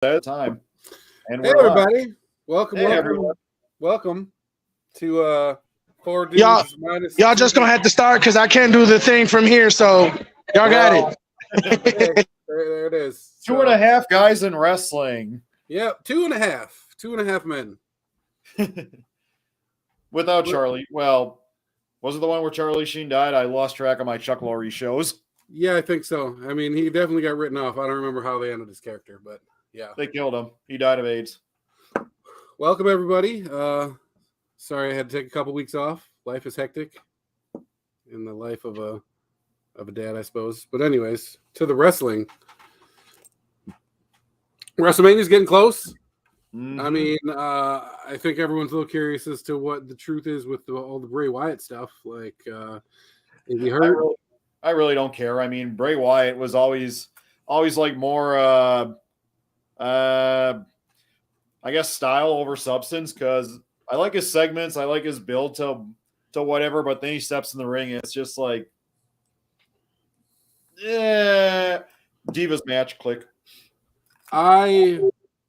that time. And hey, everybody. Welcome, hey, welcome, everyone. welcome to Four Dudes Y'all Minus just gonna have to start because I can't do the thing from here. So y'all got it. Okay, there it is. Two and a half guys in wrestling. Yep, 2.5. 2.5 men. Without Charlie. Well, was it the one where Charlie Sheen died? I lost track of my Chuck Lorre shows. Yeah, I think so. I mean, he definitely got written off. I don't remember how they ended his character, but yeah. They killed him. He died of AIDS. Welcome, everybody. Sorry I had to take a couple weeks off. Life is hectic in the life of a dad, I suppose. But anyways, to the wrestling. WrestleMania's getting close. Mm-hmm. I mean, I think everyone's a little curious as to what the truth is with all the Bray Wyatt stuff. Like, have you heard? I really don't care. I mean, Bray Wyatt was always like more, I guess, style over substance, because I like his segments. I like his build to whatever, but then he steps in the ring and it's just like, Divas match, click. I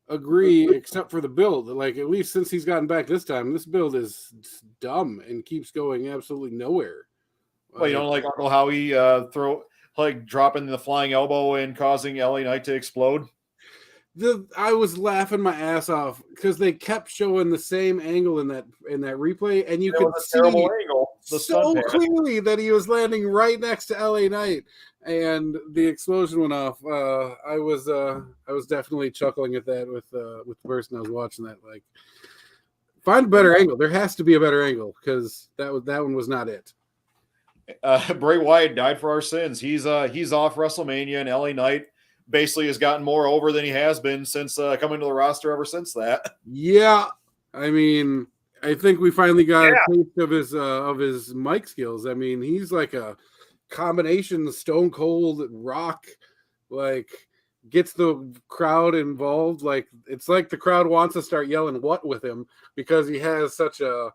agree, except for the build. Like, at least since he's gotten back this time, this build is dumb and keeps going absolutely nowhere. Well, you don't like Uncle Howie dropping the flying elbow and causing LA Knight to explode? I was laughing my ass off because they kept showing the same angle in that replay, and you could see so clearly that he was landing right next to LA Knight, and the explosion went off. I was definitely chuckling at that with the person I was watching that. Like, find a better angle. There has to be a better angle, because that one was not it. Bray Wyatt died for our sins. He's off WrestleMania, and LA Knight basically has gotten more over than he has been since coming to the roster ever since that. Yeah, I mean, I think we finally got a taste of his mic skills. I mean, he's like a combination Stone Cold Rock, like, gets the crowd involved. Like, it's like the crowd wants to start yelling "what" with him, because he has such a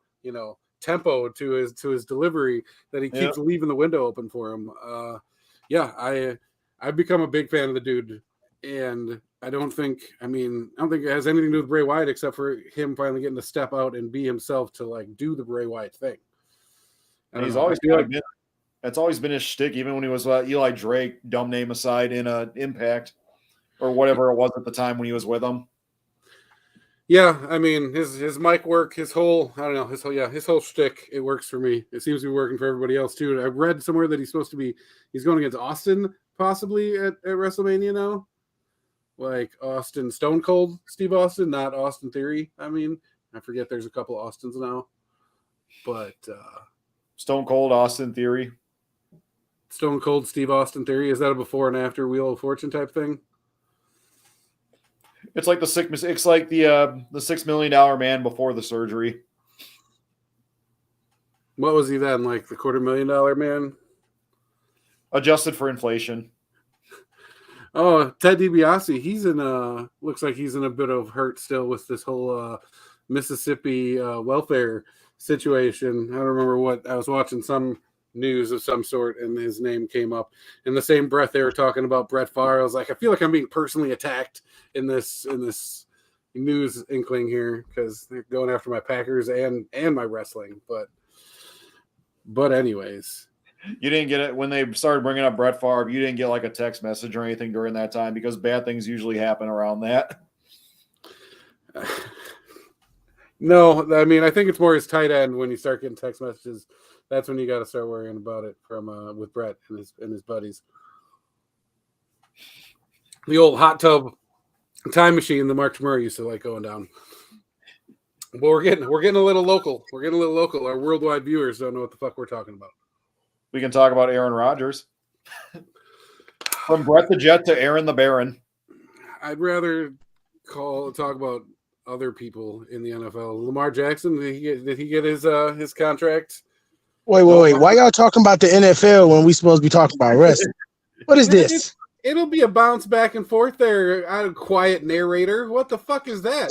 tempo to his delivery that he keeps leaving the window open for him. I've become a big fan of the dude, and I don't think it has anything to do with Bray Wyatt except for him finally getting to step out and be himself to, like, do the Bray Wyatt thing. He's always been, that's always been his shtick, even when he was Eli Drake, dumb name aside, in Impact or whatever it was at the time when he was with him. Yeah, I mean, his mic work, his whole shtick, it works for me. It seems to be working for everybody else too. I read somewhere that he's going against Austin possibly at WrestleMania now. Like Austin, Stone Cold Steve Austin, not Austin Theory. I mean, I forget there's a couple Austins now. But Stone Cold Austin Theory. Stone Cold Steve Austin Theory, is that a before and after Wheel of Fortune type thing? It's like the $6 million man before the surgery. What was he then? Like the $250,000 man? Adjusted for inflation. Oh, Ted DiBiase. Looks like he's in a bit of hurt still with this whole Mississippi welfare situation. I don't remember what. I was watching some news of some sort, and his name came up. In the same breath, they were talking about Brett Favre. I was like, I feel like I'm being personally attacked in this news inkling here, because they're going after my Packers and my wrestling. But anyways, you didn't get it when they started bringing up Brett Favre. You didn't get like a text message or anything during that time, because bad things usually happen around that. No, I mean, I think it's more his tight end. When you start getting text messages, that's when you got to start worrying about it from with Brett and his buddies. The old hot tub time machine, the Mark Murray used to like going down. But we're getting a little local. Our worldwide viewers don't know what the fuck we're talking about. We can talk about Aaron Rodgers. From Brett the Jet to Aaron the Baron. I'd rather talk about other people in the NFL. Lamar Jackson, did he get his contract? Wait. Why y'all talking about the NFL when we supposed to be talking about wrestling? What is this? It'll be a bounce back and forth there. A quiet narrator. What the fuck is that?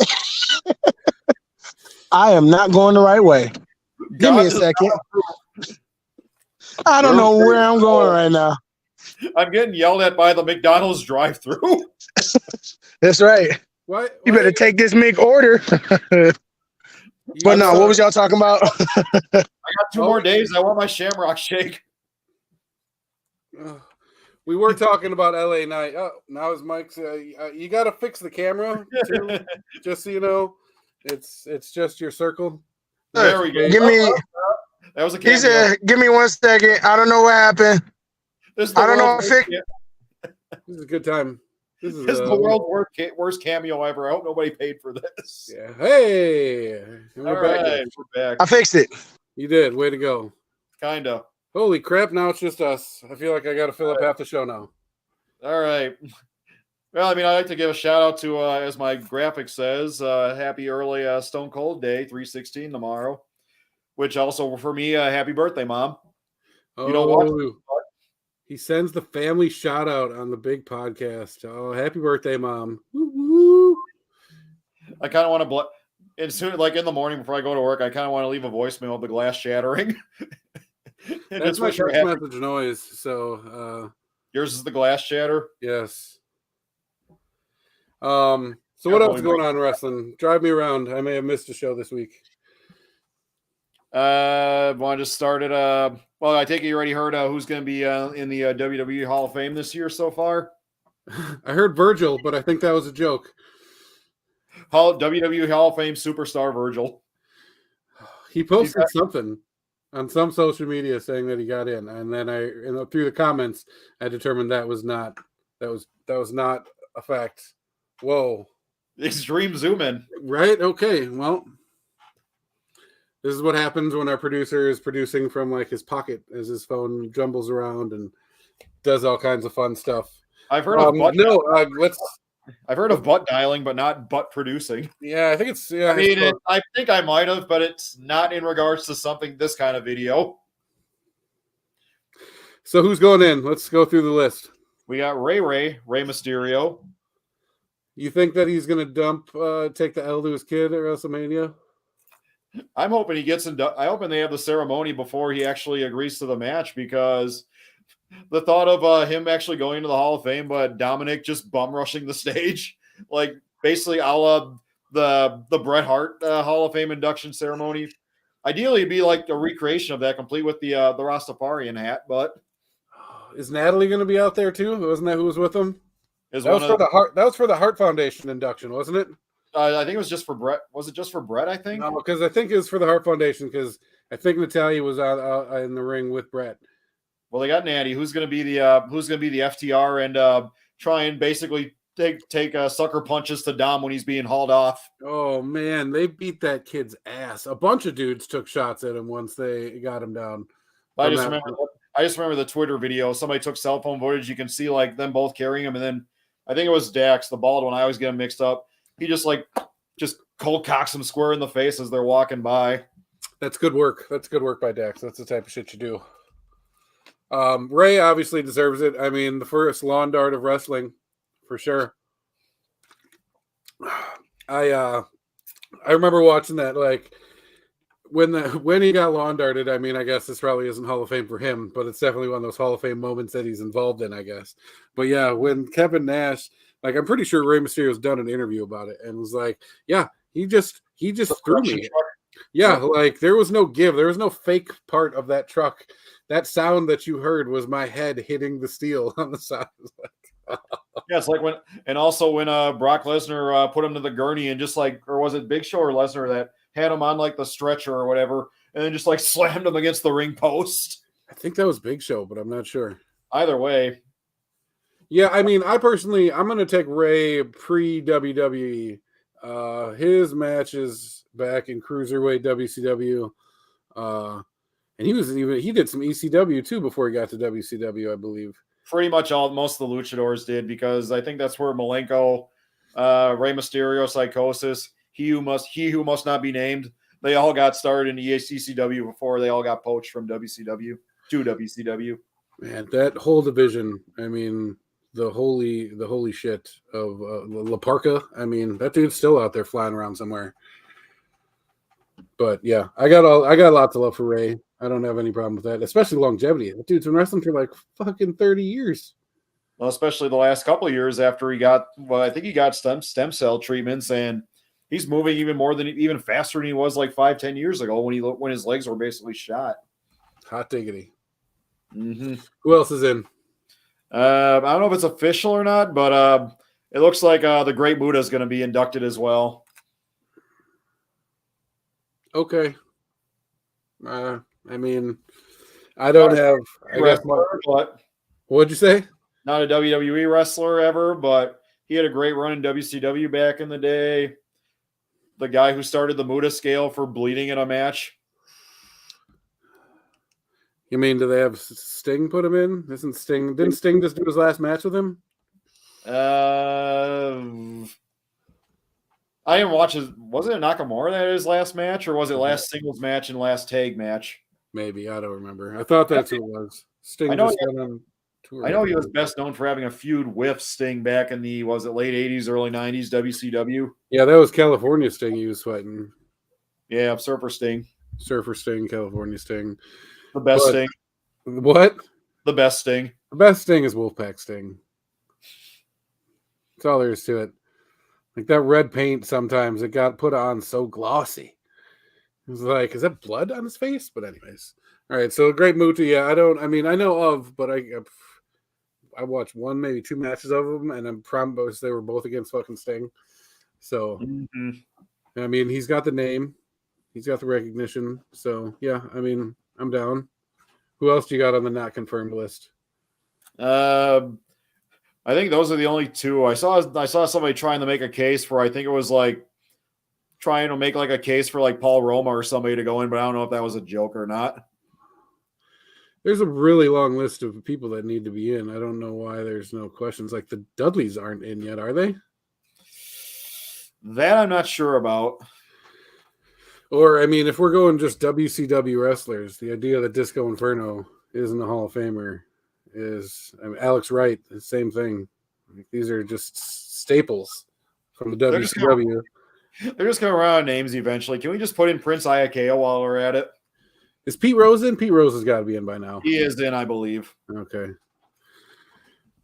I am not going the right way. Give me a second. I don't know where I'm going right now. I'm getting yelled at by the McDonald's drive-thru. That's right. What? You better take this make order. But no, what was y'all talking about? I got 2 more days. I want my Shamrock Shake. We were talking about LA Knight. Oh, now his mic's. You got to fix the camera too, just so you know. It's just your circle. There we go. Give me. That was a He cameo. said, "Give me 1 second. I don't know what happened. This is the I don't know world's if worst This is a good time. This This is the world's worst cameo ever. I hope nobody paid for this. Yeah. Hey. All We're right, back. we're back. I fixed it." You did. Way to go. Kinda. Holy crap! Now it's just us. I feel like I got to fill up half the show now. All right. Well, I mean, I like to give a shout out to, as my graphic says, happy early Stone Cold Day, 3/16 tomorrow. Which also for me, happy birthday, Mom. You don't watch it. He sends the family shout out on the big podcast. Oh, happy birthday, Mom. Woo-woo. I kind of want to and soon, like in the morning before I go to work, I kind of want to leave a voicemail of the glass shattering. That's my text message noise. So yours is the glass shatter. Yes. So what else is going on in wrestling? Drive me around. I may have missed a show this week. Want to start it. Well, I take it you already heard who's going to be in the WWE Hall of Fame this year so far. I heard Virgil, but I think that was a joke. WWE Hall of Fame superstar Virgil. He posted something on some social media saying that he got in, and then through the comments, I determined that was not a fact. Whoa! Extreme zoom in. Right? Okay. Well, this is what happens when our producer is producing from like his pocket as his phone jumbles around and does all kinds of fun stuff. I've heard of butt. I've heard of butt dialing, but not butt producing. Yeah, I think it's. Yeah, I mean, I think I might have, but it's not in regards to this kind of video. So who's going in? Let's go through the list. We got Rey Mysterio. You think that he's going to take the L to his kid at WrestleMania? I'm hoping he gets in. I hoping they have the ceremony before he actually agrees to the match, because the thought of him actually going to the Hall of Fame, but Dominic just bum rushing the stage, like basically a la the Bret Hart Hall of Fame induction ceremony. Ideally, it'd be like a recreation of that, complete with the Rastafarian hat. But is Natalie going to be out there too? Wasn't that who was with him? That was for the Hart Foundation induction, wasn't it? I think it was just for Bret. Was it just for Bret? I think. No, because I think it was for the Hart Foundation, because I think Natalya was out in the ring with Bret. Well, they got Natty, who's going to be the FTR and try and basically take sucker punches to Dom when he's being hauled off. Oh man, they beat that kid's ass. A bunch of dudes took shots at him once they got him down. I just remember the Twitter video. Somebody took cell phone footage. You can see like them both carrying him, and then I think it was Dax, the bald one. I always get him mixed up. He just cold cocks him square in the face as they're walking by. That's good work. That's good work by Dax. That's the type of shit you do. Ray obviously deserves it. I mean, the first lawn dart of wrestling, for sure. I remember watching that, like when he got lawn darted. I mean, I guess this probably isn't Hall of Fame for him, but it's definitely one of those Hall of Fame moments that he's involved in, I guess. But yeah, when Kevin Nash, like I'm pretty sure Rey Mysterio's done an interview about it and was like, yeah, he just threw me. Yeah, like there was no give. There was no fake part of that truck. That sound that you heard was my head hitting the steel on the side. Yeah, it's like when Brock Lesnar put him to the gurney and just like, or was it Big Show or Lesnar that had him on like the stretcher or whatever, and then just like slammed him against the ring post? I think that was Big Show, but I'm not sure. Either way. Yeah, I mean, I'm going to take Ray pre-WWE. His matches back in Cruiserweight WCW. And he did some ECW too before he got to WCW, I believe. Pretty much most of the luchadors did, because I think that's where Malenko, Rey Mysterio, Psychosis, he who must not be named, they all got started in the ECW before they all got poached from WCW to WCW. Man, that whole division, I mean, the holy shit of La Parka. I mean, that dude's still out there flying around somewhere. But yeah, I got lots of love for Ray. I don't have any problem with that, especially longevity. That dude's been wrestling for like fucking 30 years. Well, especially the last couple of years after I think he got stem cell treatments, and he's moving even faster than he was like 5-10 years ago when his legs were basically shot. Hot diggity. Mm-hmm. Who else is in? I don't know if it's official or not, but it looks like the Great Muta is going to be inducted as well. Okay. I mean, I don't have. I guess. But What'd you say? not a WWE wrestler ever, but he had a great run in WCW back in the day. The guy who started the Muta scale for bleeding in a match. You mean, do they have Sting put him in? Didn't Sting just do his last match with him? I didn't watch was it Nakamura that had his last match, or was it last singles match and last tag match? Maybe, I don't remember. I thought that's who it was. Sting I know just went on tour. I know he was best known for having a feud with Sting back in the late 80s, early 90s WCW. Yeah, that was California Sting he was fighting. Yeah, Surfer Sting. Surfer Sting, California Sting. The best Sting. What? The best Sting. The best Sting is Wolfpack Sting. That's all there is to it. Like that red paint, sometimes it got put on so glossy. It was like, is that blood on his face? But anyways. All right, so Great Muta, yeah, I know of, but I watched one, maybe two matches of them, and I'm promised they were both against fucking Sting. So, I mean, he's got the name. He's got the recognition. So, yeah, I mean, I'm down. Who else do you got on the not confirmed list? I think those are the only two. I saw somebody trying to make a case for, I think it was like trying to make like a case for like Paul Roma or somebody to go in, but I don't know if that was a joke or not. There's a really long list of people that need to be in. I don't know why there's no questions. Like the Dudleys aren't in yet, are they? That I'm not sure about. Or, I mean, if we're going just WCW wrestlers, the idea that Disco Inferno isn't a Hall of Famer is, I mean, Alex Wright, the same thing. Like, these are just staples from the WCW. They're just going to run out of names eventually. Can we just put in Prince Iaukea while we're at it? Is Pete Rose in? Pete Rose has got to be in by now. He is in, I believe. Okay.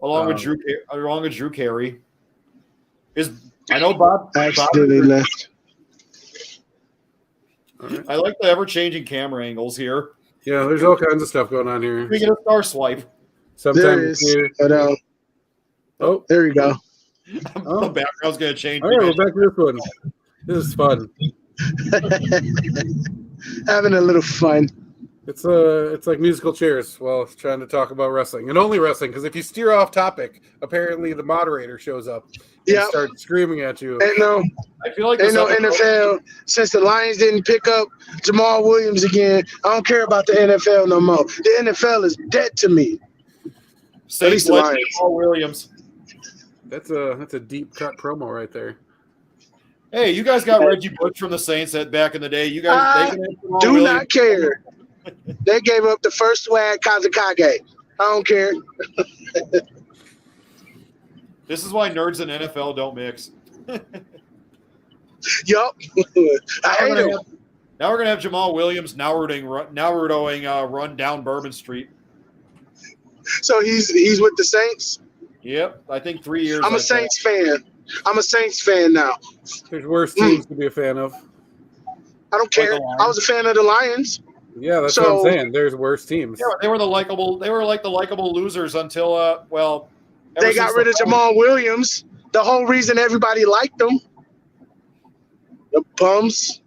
Along with Drew Carey. I know Bob Accidentally left. Right. I like the ever-changing camera angles here. Yeah, there's all kinds of stuff going on here. We get a star swipe. Sometimes there is. Oh, there we go. The background's going to change. All right, we're back to this one. This is fun. Having a little fun. It's like musical chairs while trying to talk about wrestling, and only wrestling, because if you steer off topic, apparently the moderator shows up and starts screaming at you. I feel like ain't no NFL since the Lions didn't pick up Jamal Williams again. I don't care about the NFL no more. The NFL is dead to me. Saints legend Jamal Williams. That's a deep cut promo right there. Hey, you guys got Reggie Bush from the Saints back in the day. You guys do not care. They gave up the first swag Kazakage. I don't care. This is why nerds and NFL don't mix. Yup. I hate him. Now we're gonna have Jamal Williams Narutoing run down Bourbon Street. So he's with the Saints? Yep, I think 3 years. I'm a Saints fan. I'm a Saints fan now. There's worse teams to be a fan of. I don't care. I was a fan of the Lions. Yeah, that's what I'm saying. There's worse teams. Yeah, they were like the likable losers until they got rid of Jamal Williams. The whole reason everybody liked them. The bums.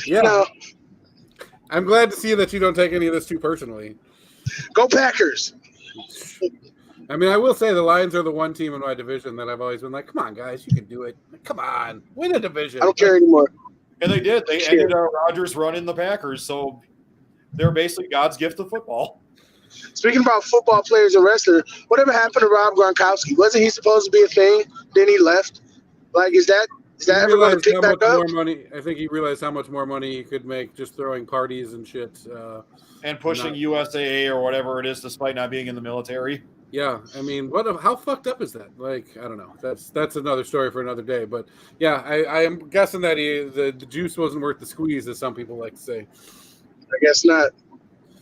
Yeah. No. I'm glad to see that you don't take any of this too personally. Go Packers. I mean, I will say the Lions are the one team in my division that I've always been like, come on, guys, you can do it. Come on, win a division. I don't care anymore. And they did. They ended Rodgers running the Packers, so they're basically God's gift to football. Speaking about football players and wrestlers, whatever happened to Rob Gronkowski? Wasn't he supposed to be a thing? Then he left. Like, is that ever going to pick back up? More money, I think he realized how much more money he could make just throwing parties and shit. And pushing USAA or whatever it is, despite not being in the military. Yeah, I mean, how fucked up is that? Like, I don't know. That's another story for another day. But yeah, I am guessing that the juice wasn't worth the squeeze, as some people like to say. I guess not.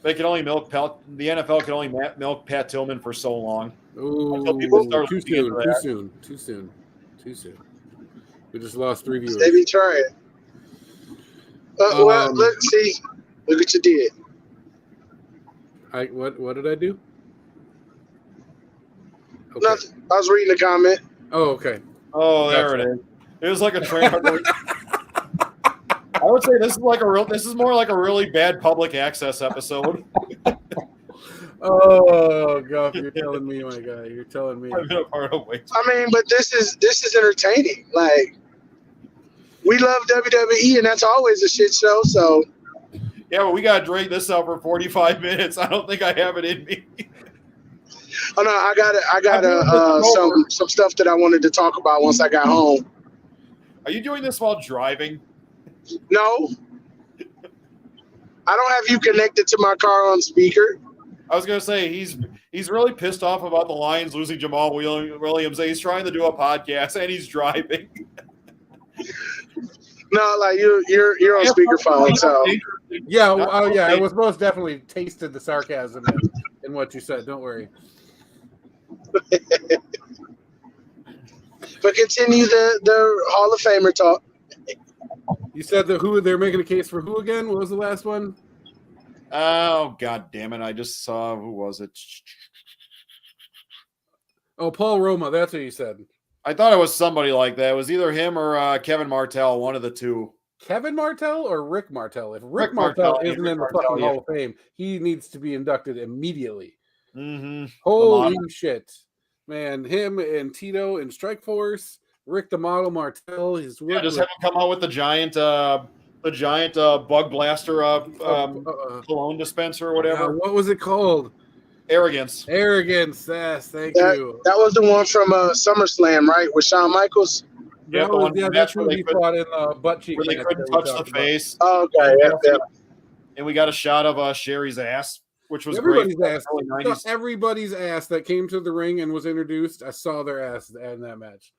They can only milk the NFL can only milk Pat Tillman for so long. Ooh, people start too looking into soon. We just lost 3 viewers. They be trying. Well, let's see. Look what you did. What did I do? Okay. Nothing. I was reading the comment. Oh, okay. Oh, there it is. It was like a train. I would say this is more like a really bad public access episode. Oh God, you're telling me, my guy. You're telling me. I mean, but this is entertaining. Like, we love WWE, and that's always a shit show. So yeah, but we gotta drag this out for 45 minutes. I don't think I have it in me. Oh no, I got some stuff that I wanted to talk about once I got home. Are you doing this while driving? No, I don't have you connected to my car on speaker. I was gonna say he's really pissed off about the Lions losing Jamal Williams. He's trying to do a podcast and he's driving. No, like you're on speakerphone. So yeah, I was most definitely tasted the sarcasm in what you said. Don't worry. But continue the Hall of Famer talk. You said that they're making a case for who again? What was the last one? Oh God damn it! I just saw who was it? Oh, Paul Roma. That's what you said. I thought it was somebody like that. It was either him or Kevin Martell, one of the two. Kevin Martell or Rick Martell? If Rick Martell isn't in the fucking Hall of Fame, he needs to be inducted immediately. Mm-hmm. Holy shit, man! Him and Tito in Strikeforce, Rick the Model Martell. Just have him come out with the giant bug blaster cologne dispenser or whatever. What was it called? Arrogance. Yes, thank you. That was the one from SummerSlam, right? With Shawn Michaels. That's who he fought in butt cheek. Where they couldn't touch the face. Oh, okay, yeah. And we got a shot of Sherry's ass, which was everybody's great. Ass. Everybody's ass that came to the ring and was introduced. I saw their ass in that match.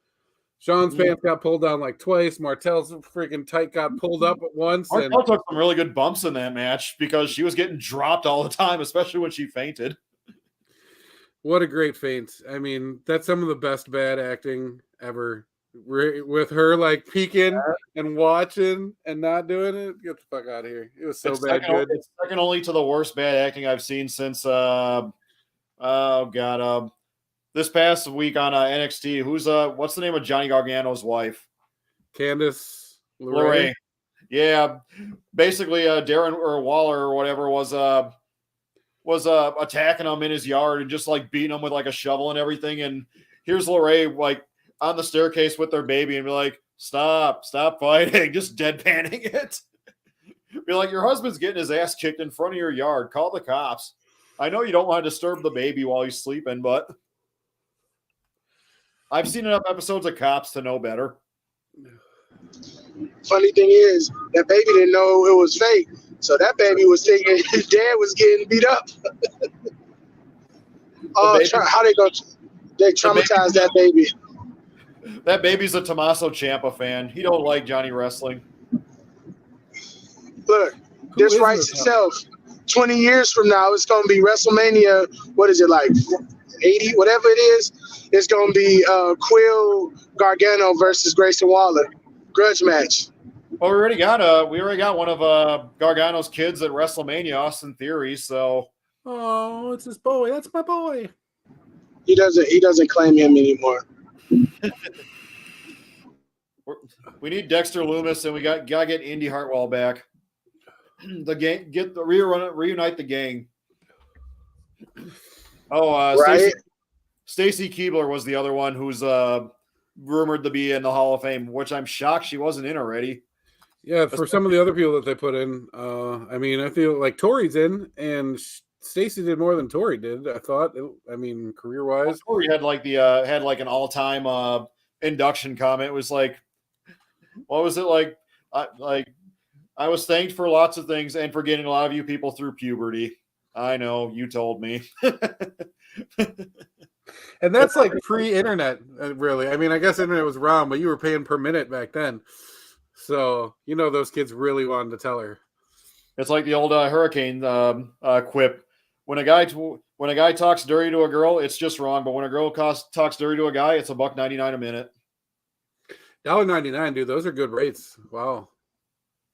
Sean's pants got pulled down like twice. Martell's freaking tight got pulled up at once. Martell took some really good bumps in that match because she was getting dropped all the time, especially when she fainted. What a great feint. I mean, that's some of the best bad acting ever. With her like peeking and watching and not doing it. Get the fuck out of here. It was so bad good. It's second only to the worst bad acting I've seen since this past week on NXT. Who's what's the name of Johnny Gargano's wife? Candice LeRae. Yeah. Basically Darren or Waller or whatever was attacking him in his yard and just like beating him with like a shovel and everything. And here's LeRae like on the staircase with their baby and be like, stop fighting, just deadpanning it. Be like, your husband's getting his ass kicked in front of your yard. Call the cops. I know you don't want to disturb the baby while he's sleeping, but I've seen enough episodes of Cops to know better. Funny thing is, that baby didn't know it was fake. So that baby was thinking his dad was getting beat up. How they traumatized that baby. That baby's a Tommaso Ciampa fan. He don't like Johnny Wrestling. Look, this writes itself. 20 years from now, it's going to be WrestleMania. What is it, like 80, whatever it is? It's going to be Quill Gargano versus Grayson Waller. Grudge match. Well, we already got one of Gargano's kids at WrestleMania, Austin Theory. So, oh, it's his boy. That's my boy. He doesn't claim him anymore. We need Dexter Lumis, and we gotta get Indy Hartwell back. The gang, reunite the gang. Oh, right. Stacy Keibler was the other one who's rumored to be in the Hall of Fame, which I'm shocked she wasn't in already. Yeah, for some of the other people that they put in, I mean, I feel like Tori's in, and Stacy did more than Tori did. I thought. I mean, career wise, Tori had like an all time induction comment. It was like, what was it like? I was thanked for lots of things and for getting a lot of you people through puberty. I know, you told me. And that's like pre-internet, really. I mean, I guess internet was around, but you were paying per minute back then. So, those kids really wanted to tell her. It's like the old Hurricane quip. When a guy talks dirty to a girl, it's just wrong. But when a girl talks dirty to a guy, it's $1.99 a minute. $1.99, dude. Those are good rates. Wow.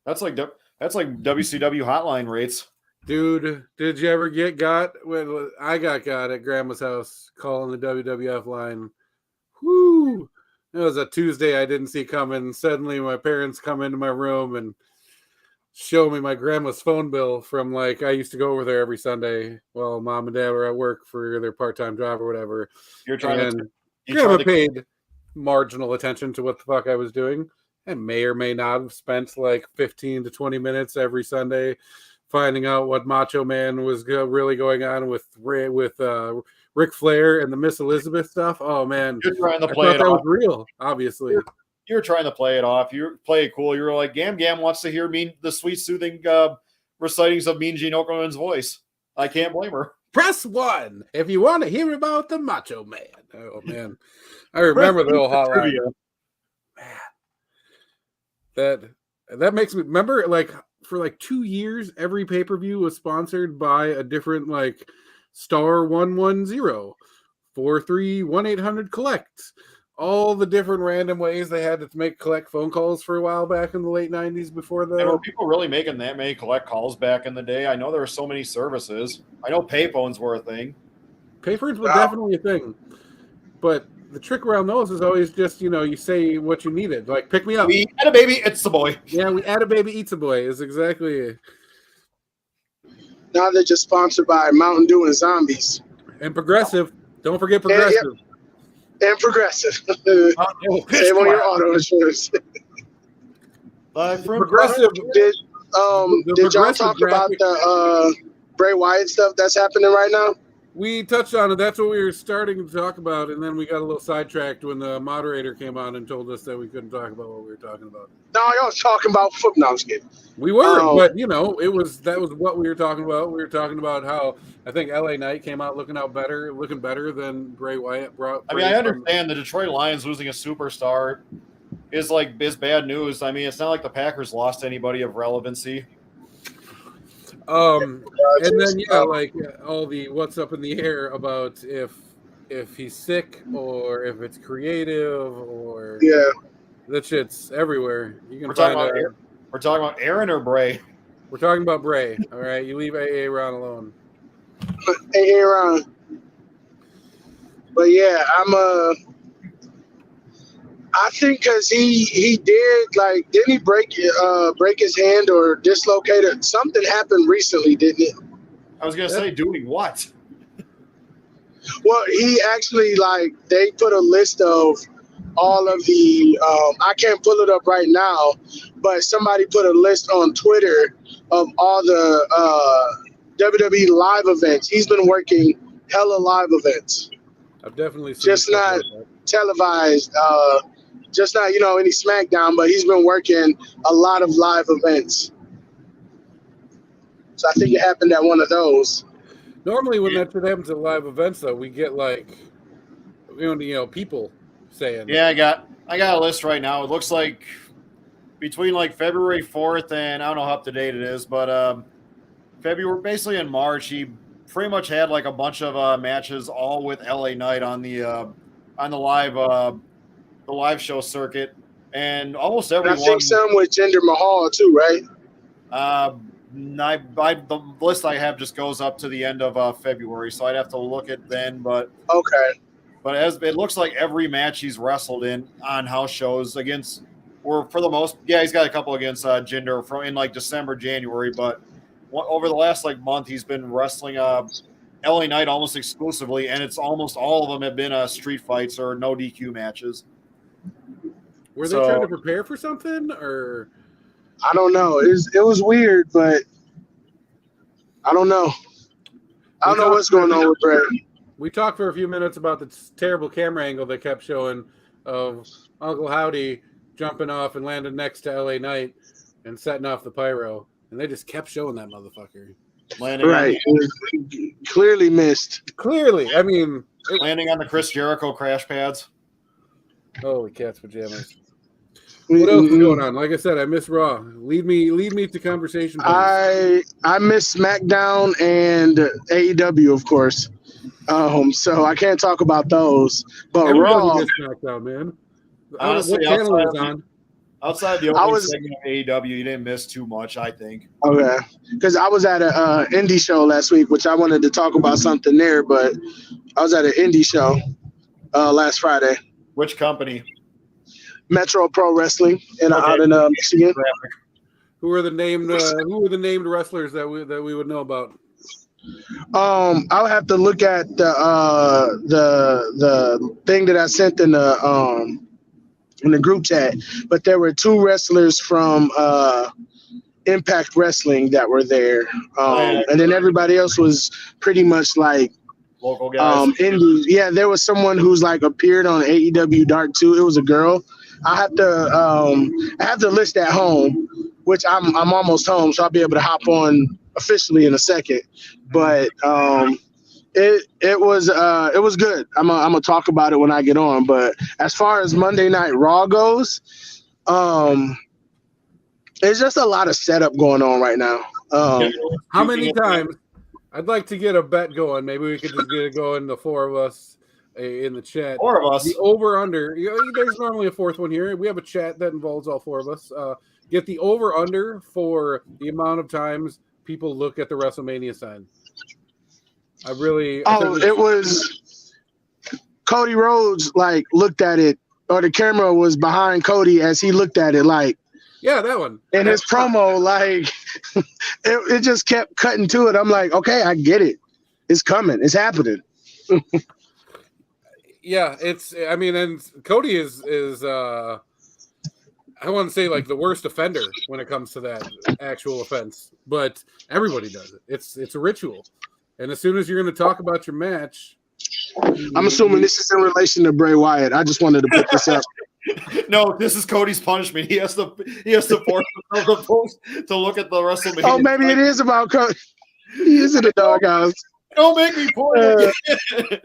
That's like WCW hotline rates. Dude, did you ever got when I got at Grandma's house calling the WWF line? Whoo! It was a Tuesday I didn't see coming. Suddenly my parents come into my room and show me my grandma's phone bill from like I used to go over there every Sunday while mom and dad were at work for their part-time job or whatever. Grandma paid marginal attention to what the fuck I was doing and may or may not have spent like 15 to 20 minutes every Sunday finding out what Macho Man was really going on with Ric Flair and the Miss Elizabeth stuff. Oh man, you're trying to play it off. Was real, obviously. You're trying to play it off. You play it cool. You're like Gam wants to hear the sweet, soothing recitings of Mean Gene Okerlund's voice. I can't blame her. Press 1 if you want to hear about the Macho Man. Oh man, I remember the old hotline. Man, that makes me remember like. For like 2 years, every pay-per-view was sponsored by a different like star 110, 43 1-800 collect. All the different random ways they had to make collect phone calls for a while back in the late 90s before the. And were people really making that many collect calls back in the day? I know there were so many services. I know payphones were a thing. Payphones were definitely a thing, but the trick around those is always just, you say what you needed. Like, pick me up. We had a baby, it's the boy. Yeah, we had a baby, eats a boy is exactly it. Now they're just sponsored by Mountain Dew and Zombies. And Progressive. Don't forget Progressive. And Progressive. Save on your auto insurance. Progressive. Did y'all talk about the Bray Wyatt stuff that's happening right now? We touched on it. That's what we were starting to talk about, and then we got a little sidetracked when the moderator came on and told us that we couldn't talk about what we were talking about. No, y'all was talking about football. No, I was kidding. We were, but that was what we were talking about. We were talking about how I think LA Knight came out looking better than Bray Wyatt brought. I understand the Detroit Lions losing a superstar is bad news. I mean, it's not like the Packers lost anybody of relevancy. And then all the what's up in the air about if he's sick or if it's creative or that shit's everywhere. You can we're talking about Aaron or Bray. We're talking about Bray. All right, you leave AA Ron alone. AA Ron. But yeah, I think because he did didn't he break his hand or dislocate it? Something happened recently, didn't it? I was gonna say, doing what? Well, he actually they put a list of all of the I can't pull it up right now, but somebody put a list on Twitter of all the WWE live events. He's been working hella live events. I've definitely seen just not televised. Just not, any SmackDown, but he's been working a lot of live events. So I think it happened at one of those. Normally when that shit happens at live events, though, we get people saying. Yeah, I got a list right now. It looks like between February 4th and I don't know how up to date it is, but February, basically in March, he pretty much had a bunch of matches all with LA Knight on the live show circuit, and almost everyone. I think some with Jinder Mahal too, right? The list I have just goes up to the end of February, so I'd have to look at then. But okay. But it looks like every match he's wrestled in on house shows against, or for the most, he's got a couple against Jinder from in December, January, but over the last month he's been wrestling LA Knight almost exclusively, and it's almost all of them have been street fights or no DQ matches. Were they trying to prepare for something, or I don't know. It was weird, but I don't know. I don't know what's going on with Brad. We talked for a few minutes about the terrible camera angle they kept showing of Uncle Howdy jumping off and landing next to LA Knight and setting off the pyro, and they just kept showing that motherfucker. Right. Clearly missed. Clearly. I mean, landing on the Chris Jericho crash pads. Holy cat's pajamas. What else is going on? Like I said, I miss Raw. Lead me to conversation. I miss SmackDown and AEW, of course. So I can't talk about those. But Everybody Raw, missed SmackDown, man. Honestly, what channel was on? Outside the opening segment of AEW, you didn't miss too much, I think. okay, because I was at a indie show last week, which I wanted to talk about something there, but I was at an indie show last Friday. Which company? Metro Pro Wrestling out in Michigan. Who are the named wrestlers that we would know about? I'll have to look at the thing that I sent in the group chat, but there were 2 wrestlers from Impact Wrestling that were there, and then everybody else was pretty much like local guys. Indies. Yeah, there was someone who's like appeared on AEW Dark too. It was a girl. I have the list at home, which I'm almost home, so I'll be able to hop on officially in a second. But it was good. I'm gonna talk about it when I get on. But as far as Monday Night Raw goes, there's just a lot of setup going on right now. How many times? I'd like to get a bet going. Maybe we could just get it going, the 4 of us in the chat. 4 of us. The over-under. There's normally a 4th one here. We have a chat that involves all 4 of us. Get the over-under for the amount of times people look at the WrestleMania sign. It was Cody Rhodes, like, looked at it, or the camera was behind Cody as he looked at it, like. Yeah, that one. And his promo, like, it just kept cutting to it. I'm like, okay, I get it. It's coming. It's happening. Yeah, and Cody is I want to say like the worst offender when it comes to that actual offense, but everybody does it. It's a ritual. And as soon as you're going to talk about your match, I'm assuming this is in relation to Bray Wyatt. I just wanted to put this up. No, this is Cody's punishment. He has to force the post to look at the WrestleMania. Oh, maybe it is about Cody. He is in the doghouse. Don't make me point it.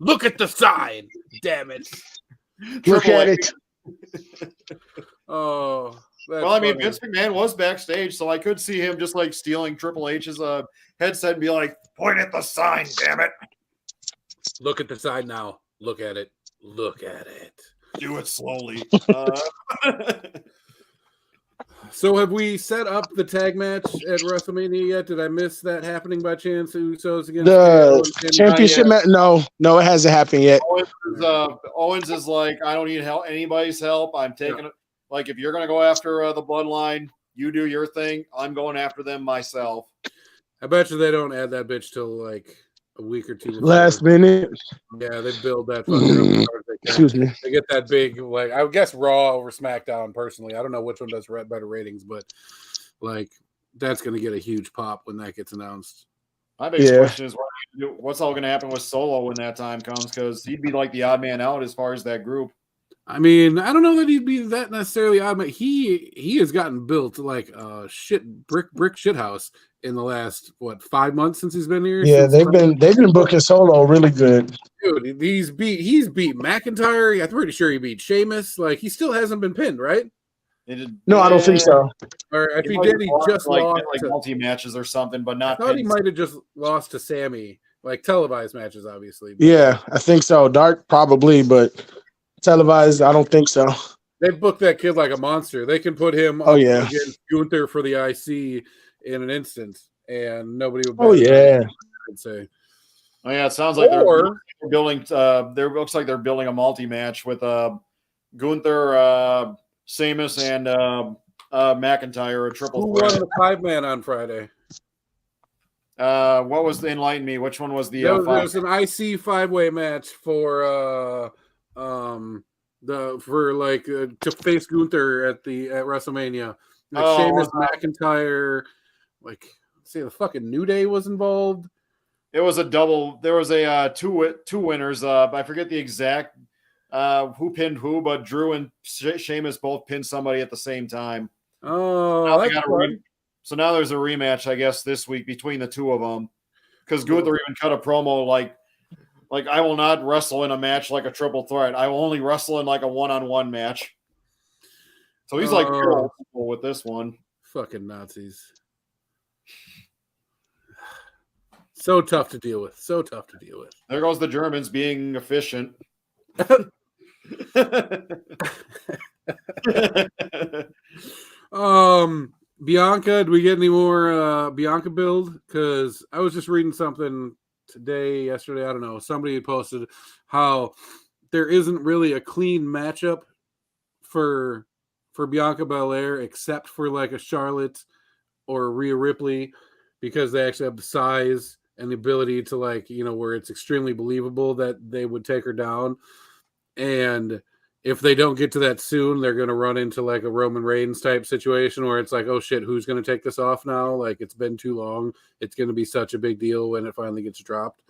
Look at the sign. Damn it. Look at it. Oh. Well, I mean, Vince McMahon was backstage, so I could see him just like stealing Triple H's headset and be like, point at the sign, damn it. Look at the sign now. Look at it. Look at it. Do it slowly. So have we set up the tag match at WrestleMania yet? Did I miss that happening by chance? Usos against the championship match? No, it hasn't happened yet. Owens is like, I don't need anybody's help. I'm taking it. Like, if you're going to go after the bloodline, you do your thing. I'm going after them myself. I bet you they don't add that bitch till like a week or 2 before. Last minute. Yeah, they build that fucking up. Excuse me. They get that big, like, I would guess Raw over SmackDown personally. I don't know which one does better ratings, but like that's going to get a huge pop when that gets announced. My biggest question is what's all going to happen with Solo when that time comes, because he'd be like the odd man out as far as that group. I mean, I don't know that he'd be that necessarily odd, but he has gotten built like a brick shit house in the last 5 months since he's been here. Yeah, they've been booking Solo really good. Dude, he's beat McIntyre. I'm pretty sure he beat Sheamus. Like, he still hasn't been pinned, right? No, I don't think so. Or if he did, he just lost like multi matches or something, but not. I thought he might have just lost to Sammy, like televised matches, obviously. Yeah, I think so. Dark probably, but televised, I don't think so. They booked that kid like a monster. They can put him against Gunther for the IC in an instant, and nobody would. I'd say. Oh yeah, it sounds like they're building. Looks like they're building a multi match with Gunther, Sheamus, and McIntyre, a triple threat. Who won the 5-man on Friday? What was the Enlighten Me? Which one was the? There was an IC 5-way match for to face Gunther at WrestleMania. Like Sheamus, McIntyre, like the fucking New Day was involved. It was a double. There was a two winners. I forget the exact who pinned who, but Drew and Sheamus both pinned somebody at the same time. Oh, that's fun. So now there's a rematch, I guess, this week between the two of them, because Gunther even cut a promo like I will not wrestle in a match like a triple threat. I will only wrestle in like a one-on-one match. So he's like pure old school with this one. Fucking Nazis. So tough to deal with. So tough to deal with. There goes the Germans being efficient. Bianca, do we get any more Bianca build? Because I was just reading something today, yesterday, I don't know. Somebody had posted how there isn't really a clean matchup for Bianca Belair except for like a Charlotte or Rhea Ripley, because they actually have the size and the ability to, like, you know, where it's extremely believable that they would take her down. And if they don't get to that soon, they're going to run into like a Roman Reigns type situation where it's like, oh shit, who's going to take this off now? Like, it's been too long. It's going to be such a big deal when it finally gets dropped.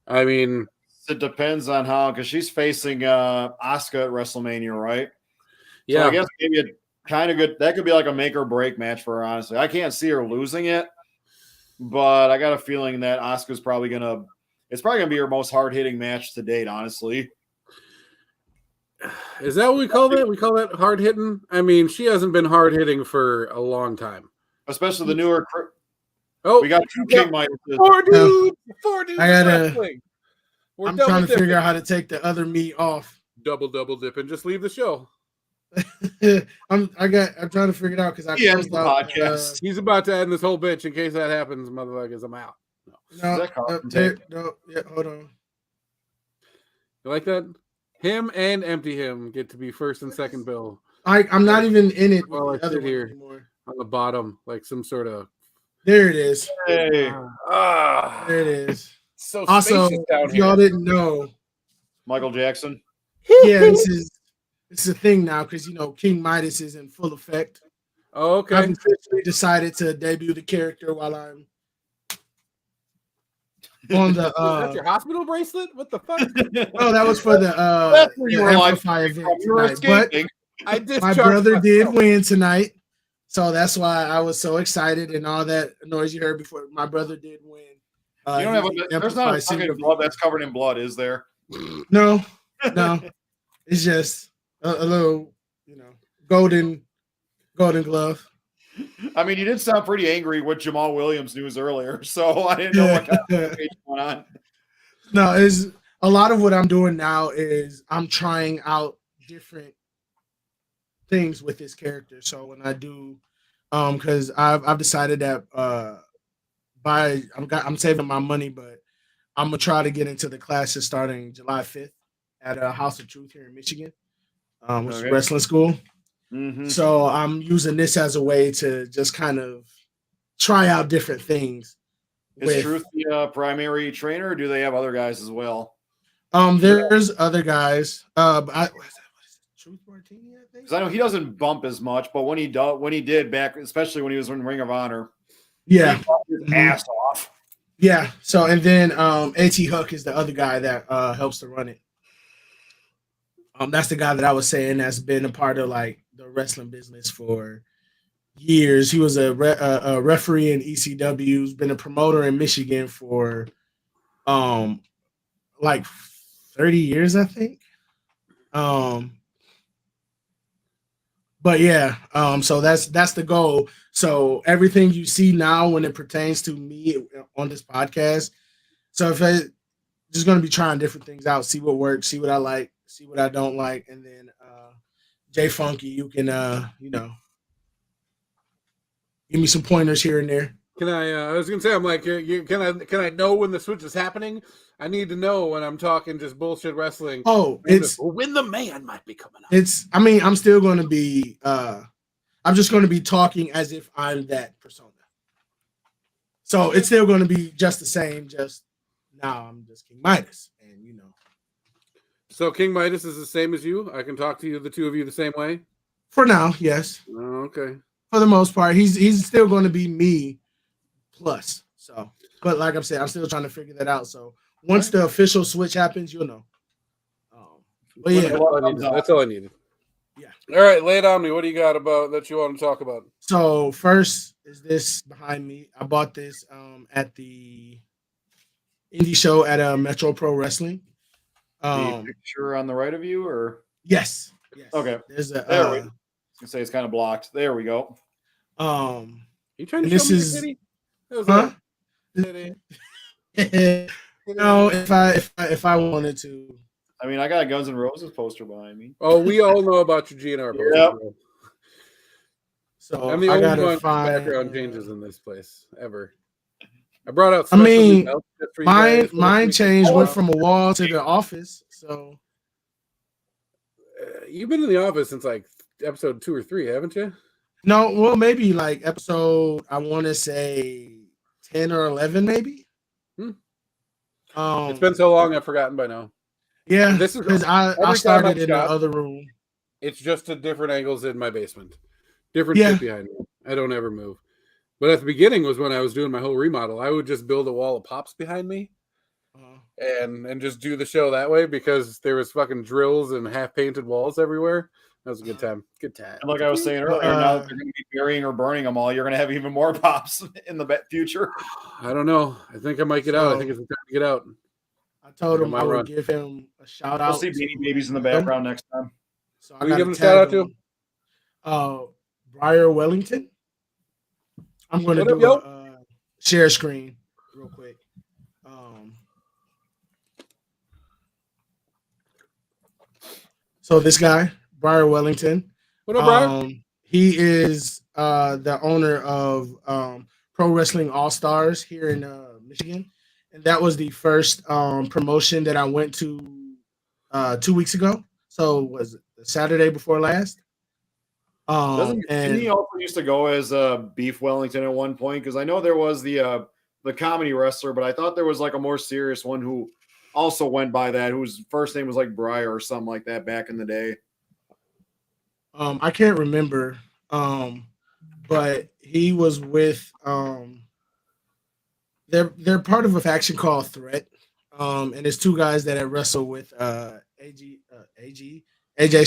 I mean, it depends on how, because she's facing Asuka at WrestleMania, right? yeah. So I guess maybe a kind of good, that could be like a make or break match for her, honestly. I can't see her losing it, but I got a feeling that Asuka's probably going to, it's probably going to be her most hard-hitting match to date, honestly. Is that what we call that? We call that hard hitting? I mean, she hasn't been hard hitting for a long time. Especially the newer. Oh, we got two King Midas. Four dudes wrestling. I'm trying to figure out how to take the other meat off. Double dip and just leave the show. I'm trying to figure it out because I closed out podcast. He's about to end this whole bitch in case that happens, motherfuckers. I'm out. No, hold on. You like that? Him and Empty Him get to be first and second bill. I'm not even in it. Well, I sit here anymore. On the bottom, like some sort of. There it is. Hey. There it is. So also, if y'all didn't know, Michael Jackson. Yeah, this is a thing now because, you know, King Midas is in full effect. Oh, okay. I've officially decided to debut the character while I'm on the. Is that your hospital bracelet? What the fuck? No, that was for the Amplify event tonight. But my brother did win tonight, so that's why I was so excited and all that noise you heard before. My brother did win. You don't have there's not a bucket of blood that's covered in blood, is there? No. It's just a little, you know, golden glove. I mean, you did sound pretty angry with Jamal Williams news earlier, so I didn't know what kind of going on. No, is a lot of what I'm doing now is I'm trying out different things with this character. So when I do, because I've decided that I'm saving my money, but I'm gonna try to get into the classes starting July 5th at House of Truth here in Michigan, which is wrestling school. Mm-hmm. So I'm using this as a way to just kind of try out different things. Is Truth the primary trainer, or do they have other guys as well? There's other guys. Truth Martini, I think. Because I know he doesn't bump as much, but when he did back, especially when he was in Ring of Honor, yeah, he bumped his ass off. Yeah. So and then AT Hook is the other guy that helps to run it. That's the guy that I was saying that's been a part of like the wrestling business for years. He was a referee in ECW. He's been a promoter in Michigan for like 30 years, I think. But yeah, so that's the goal. So everything you see now when it pertains to me on this podcast, so if I just going to be trying different things out, see what works, see what I like, see what I don't like, and then Jay Funky, you can you know, give me some pointers here and there. Can I was gonna say, I'm like, can I know when the switch is happening? I need to know when I'm talking just bullshit wrestling. Oh, when the man might be coming up. I'm still going to be I'm just going to be talking as if I'm that persona. So it's still going to be just the same, just now I'm just King Midas, and you know. So King Midas is the same as you? I can talk to you, the two of you, the same way? For now, yes. Oh, okay. For the most part, he's still going to be me plus. So, but like I'm saying, I'm still trying to figure that out. So once the official switch happens, you'll know. But yeah, that's all I needed. Yeah. All right, lay it on me. What do you got about that you want to talk about? So first is this behind me. I bought this at the indie show at Metro Pro Wrestling. The picture on the right of you, or yes. Okay. There's there gonna say it's kind of blocked. There we go. You trying to This show me is- your titty? That was Huh? it. No, if I wanted to. I mean, I got a Guns N' Roses poster behind me. Oh, we all know about your GNR poster. Yep. Bro. So I'm the I only gotta one with find background changes in this place ever. I brought out. I mean, special belts just for you guys. Mine changed, went from a wall to the office. So You've been in the office since like episode 2 or 3, haven't you? no, well, maybe like episode, I want to say 10 or 11, maybe. It's been so long, I've forgotten by now. Yeah, This is because I every time started I've in the shot- other room. It's just at different angles in my basement. Different Yeah. shit behind me. I don't ever move. But at the beginning was when I was doing my whole remodel. I would just build a wall of pops behind me and just do the show that way because there was fucking drills and half painted walls everywhere. That was a good time. Good time. And like I was saying earlier, now that they're going to be burying or burning them all, you're going to have even more pops in the future. I don't know. I think I might get out. I think it's time to get out. I told him My I would run. give him a shout I'll out. see Beanie Babies in the background next time. So Who you gotta giving a shout out tag him. Briar Wellington. I'm going to What up, do yo? a share screen real quick. So this guy, Briar Wellington, What up, Brian? he is the owner of Pro Wrestling All Stars here in Michigan, and that was the first promotion that I went to 2 weeks ago. So it was the Saturday before last. Didn't he also used to go as Beef Wellington at one point? Because I know there was the comedy wrestler, but I thought there was like a more serious one who also went by that, whose first name was like Briar or something like that back in the day. I can't remember, but he was with they're part of a faction called Threat, and there's two guys that have wrestled with AJ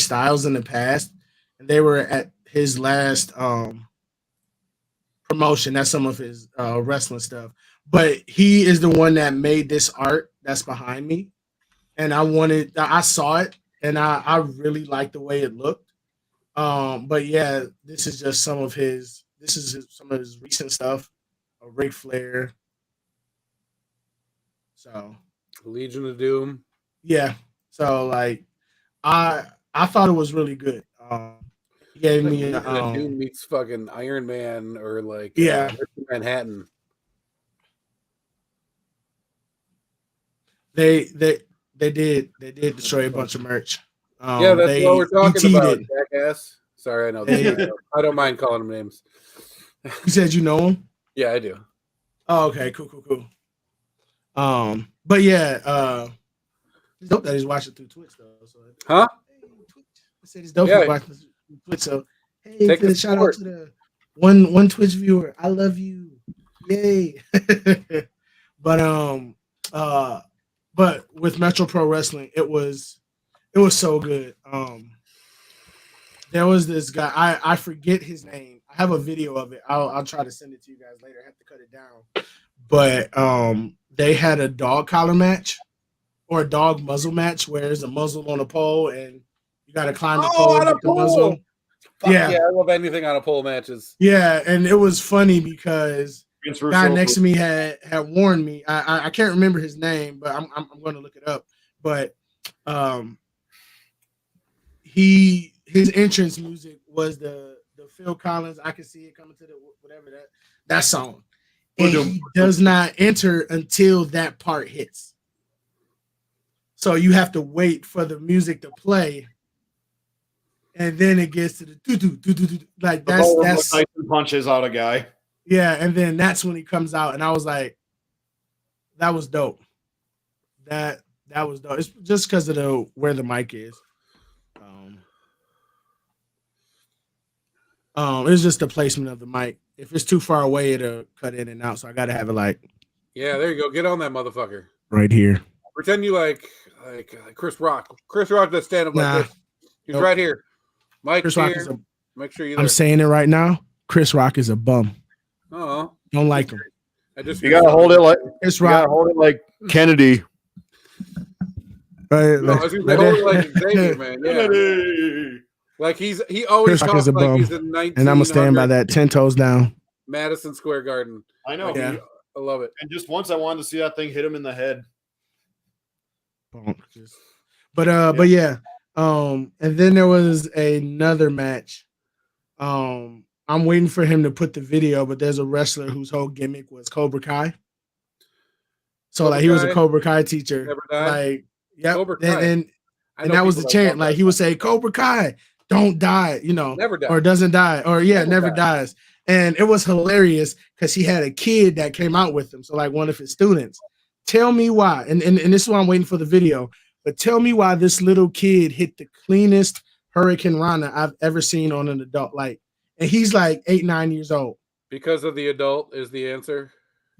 Styles in the past, and they were at his last promotion. That's some of his wrestling stuff, but he is the one that made this art that's behind me, and I saw it, and I really liked the way it looked. But yeah, this is just some of his recent stuff. Ric Flair. So Legion of Doom. yeah. So like I thought it was really good. He gave me Legion of Doom meets fucking Iron Man or like Yeah. Manhattan. They did destroy a bunch of merch. Yeah, that's what we're talking about, it. jackass. Sorry, I know. They- I don't mind calling them names. You said you know him? Yeah, I do. Oh, okay, cool. But yeah, it's dope that he's watching through Twitch though. So, Huh? hey, Twitch. I said it's dope Yeah. he's watching through Twitch. So hey, Take the shout out support. to the one Twitch viewer. I love you. Yay. But with Metro Pro Wrestling, it was so good. There was this guy, I forget his name. I have a video of it. I'll try to send it to you guys later. I have to cut it down. But they had a dog collar match or a dog muzzle match where there's a muzzle on a pole and you got to climb the pole on and a get the muzzle. pole. Fuck Yeah. I love anything on a pole matches. Yeah, and it was funny because Vince the Russo, guy next to me had warned me. I can't remember his name, but I'm going to look it up. But his entrance music was the Phil Collins. I can see it coming to the whatever that song. And he does not enter until that part hits. So you have to wait for the music to play, and then it gets to the do like that's Tyson punches out a guy. yeah, and then that's when he comes out, and I was like, that was dope. That was dope. It's just because of where the mic is. It's just the placement of the mic. If it's too far away, it'll cut in and out. So I gotta have it like Yeah, there you go. Get on that motherfucker. right here. Pretend you like Chris Rock. Chris Rock does stand up like Nah. this. He's Nope. right here. Mike Chris here. Rock is Make sure you're there. I'm saying it right now. Chris Rock is a bum. Oh, Don't like him. I just You gotta hold it like Chris Rock. Kennedy. Right, No, I was gonna say, hold it like Xavier, man. Yeah. Kennedy. Like he always Chris Rock talks is a like bum, he's in 1900 and I'm gonna stand by that 10 toes down. Madison Square Garden. I know. Like, Yeah. I love it. And just once I wanted to see that thing hit him in the head. But yeah. And then there was another match. I'm waiting for him to put the video, but there's a wrestler whose whole gimmick was Cobra Kai. So Cobra like he was a Kai, Cobra Kai teacher. Never die. Like, yep. Cobra Kai. And I know that was the people chant. love Like that he would song. say, Cobra Kai, don't die, Never die. or doesn't die, or Never never die. dies. And it was hilarious because he had a kid that came out with him. So like one of his students. Tell me why, and this is why I'm waiting for the video. But tell me why this little kid hit the cleanest Hurricane Rana I've ever seen on an adult. Like, and he's like 8, 9 years old. Because of the adult is the answer.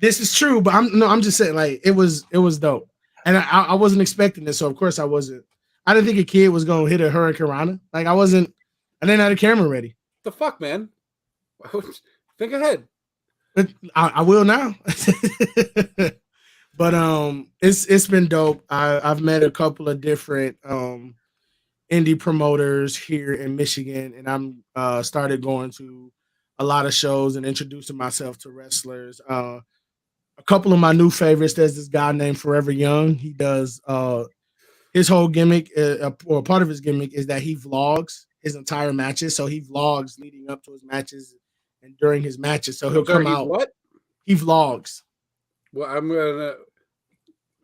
This is true, but I'm just saying, like, it was dope. And I wasn't expecting this, so of course I wasn't. I didn't think a kid was gonna hit a Hurricane Rana. Like I didn't have the camera ready. The fuck, man? Think ahead. But I will now. But it's been dope. I've met a couple of different indie promoters here in Michigan, and I'm started going to a lot of shows and introducing myself to wrestlers. A couple of my new favorites. There's this guy named Forever Young. He does his whole gimmick, or part of his gimmick, is that he vlogs his entire matches. So he vlogs leading up to his matches and during his matches. So he'll come out. What? He vlogs. Well, I'm gonna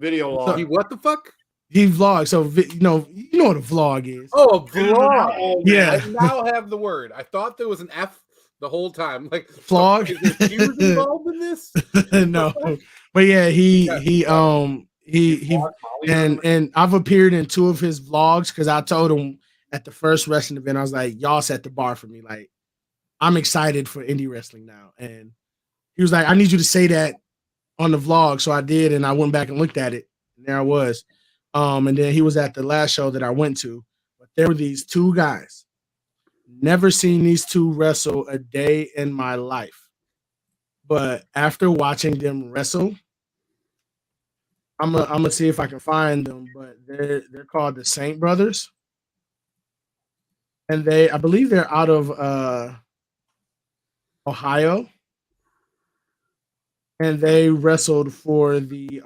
Video log. what the fuck? He vlogs. So you know what a vlog is. Oh, a vlog. Oh, Yeah. I now have the word. I thought there was an F the whole time. Like Vlog? Is there Q's involved in this? No, but yeah, he and I've appeared in 2 of his vlogs because I told him at the first wrestling event, I was like, y'all set the bar for me. Like, I'm excited for indie wrestling now. And he was like, I need you to say that on the vlog. So I did, and I went back and looked at it. And there I was. And then he was at the last show that I went to. But there were these 2 guys. Never seen these 2 wrestle a day in my life. But after watching them wrestle, I'm gonna see if I can find them. But they're called the Saint Brothers. And I believe they're out of Ohio. And they wrestled for the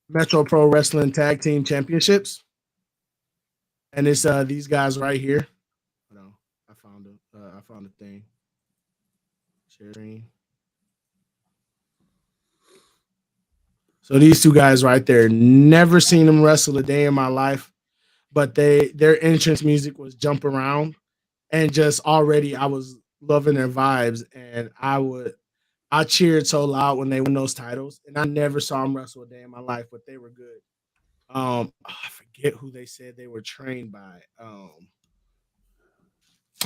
Metro Pro Wrestling Tag Team Championships. And it's these guys right here. No, I found a thing. Share screen. So these 2 guys right there, never seen them wrestle a day in my life, but their entrance music was Jump Around, and just already I was loving their vibes, and I cheered so loud when they won those titles, and I never saw them wrestle a day in my life, but they were good. I forget who they said they were trained by. I'm